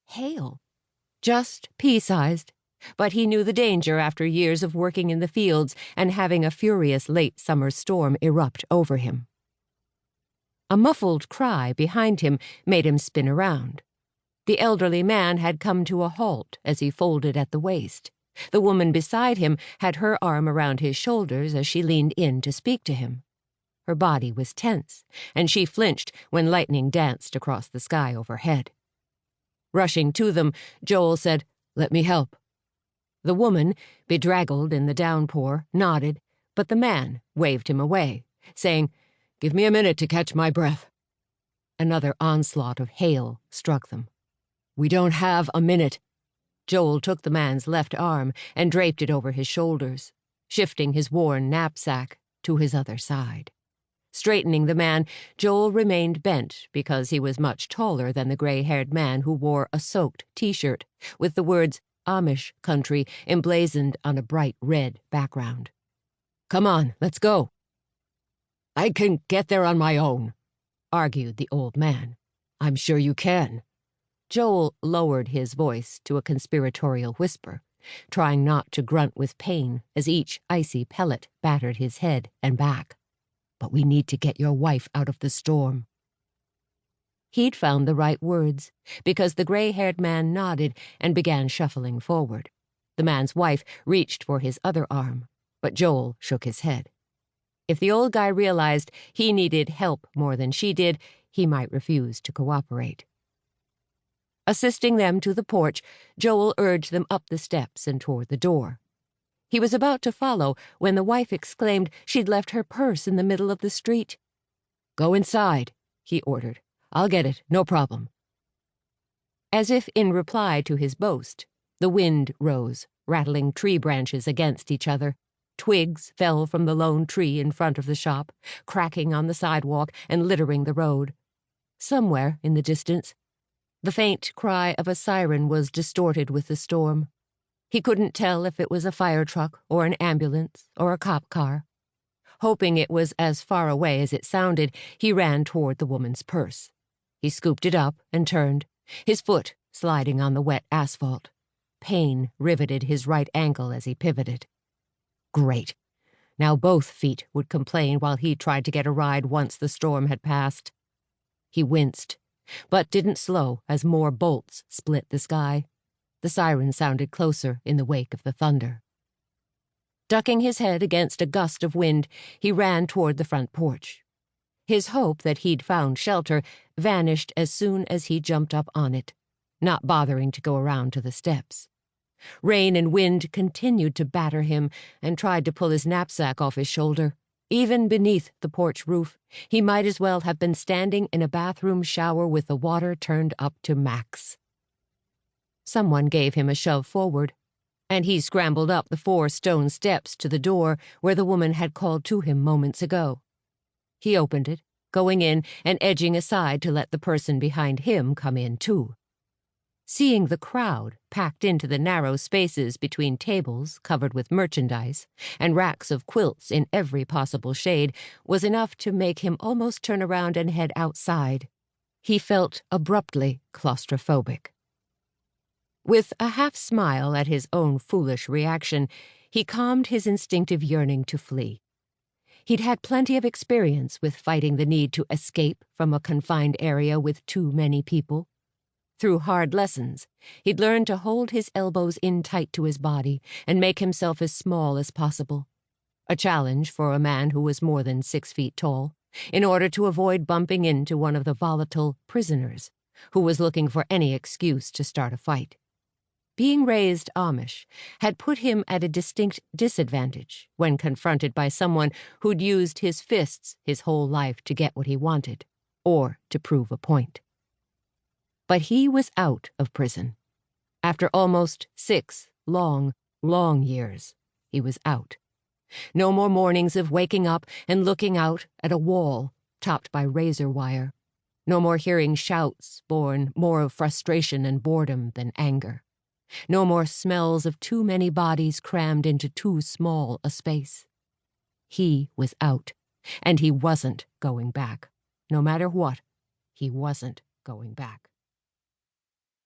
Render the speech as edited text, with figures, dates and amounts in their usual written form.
hail. Just pea-sized, but he knew the danger after years of working in the fields and having a furious late summer storm erupt over him. A muffled cry behind him made him spin around. The elderly man had come to a halt as he folded at the waist. The woman beside him had her arm around his shoulders as she leaned in to speak to him. Her body was tense, and she flinched when lightning danced across the sky overhead. Rushing to them, Joel said, "Let me help." The woman, bedraggled in the downpour, nodded, but the man waved him away, saying, "Give me a minute to catch my breath." Another onslaught of hail struck them. "We don't have a minute." Joel took the man's left arm and draped it over his shoulders, shifting his worn knapsack to his other side. Straightening the man, Joel remained bent because he was much taller than the gray-haired man who wore a soaked T-shirt with the words Amish country emblazoned on a bright red background. "Come on, let's go." "I can get there on my own," argued the old man. "I'm sure you can." Joel lowered his voice to a conspiratorial whisper, trying not to grunt with pain as each icy pellet battered his head and back. "But we need to get your wife out of the storm." He'd found the right words, because the gray-haired man nodded and began shuffling forward. The man's wife reached for his other arm, but Joel shook his head. If the old guy realized he needed help more than she did, he might refuse to cooperate. Assisting them to the porch, Joel urged them up the steps and toward the door. He was about to follow when the wife exclaimed she'd left her purse in the middle of the street. "Go inside," he ordered. "I'll get it, no problem." As if in reply to his boast, the wind rose, rattling tree branches against each other. Twigs fell from the lone tree in front of the shop, cracking on the sidewalk and littering the road. Somewhere in the distance, the faint cry of a siren was distorted with the storm. He couldn't tell if it was a fire truck or an ambulance or a cop car. Hoping it was as far away as it sounded, he ran toward the woman's purse. He scooped it up and turned, his foot sliding on the wet asphalt. Pain riveted his right ankle as he pivoted. Great. Now both feet would complain while he tried to get a ride once the storm had passed. He winced, but didn't slow as more bolts split the sky. The siren sounded closer in the wake of the thunder. Ducking his head against a gust of wind, he ran toward the front porch. His hope that he'd found shelter vanished as soon as he jumped up on it, not bothering to go around to the steps. Rain and wind continued to batter him and tried to pull his knapsack off his shoulder. Even beneath the porch roof, he might as well have been standing in a bathroom shower with the water turned up to max. Someone gave him a shove forward, and he scrambled up the 4 stone steps to the door where the woman had called to him moments ago. He opened it, going in and edging aside to let the person behind him come in too. Seeing the crowd packed into the narrow spaces between tables covered with merchandise and racks of quilts in every possible shade was enough to make him almost turn around and head outside. He felt abruptly claustrophobic. With a half-smile at his own foolish reaction, he calmed his instinctive yearning to flee. He'd had plenty of experience with fighting the need to escape from a confined area with too many people. Through hard lessons, he'd learned to hold his elbows in tight to his body and make himself as small as possible. A challenge for a man who was more than 6 feet tall, in order to avoid bumping into one of the volatile prisoners, who was looking for any excuse to start a fight. Being raised Amish had put him at a distinct disadvantage when confronted by someone who'd used his fists his whole life to get what he wanted, or to prove a point. But he was out of prison. After almost 6 long, long years, he was out. No more mornings of waking up and looking out at a wall topped by razor wire. No more hearing shouts born more of frustration and boredom than anger. No more smells of too many bodies crammed into too small a space. He was out, and he wasn't going back. No matter what, he wasn't going back.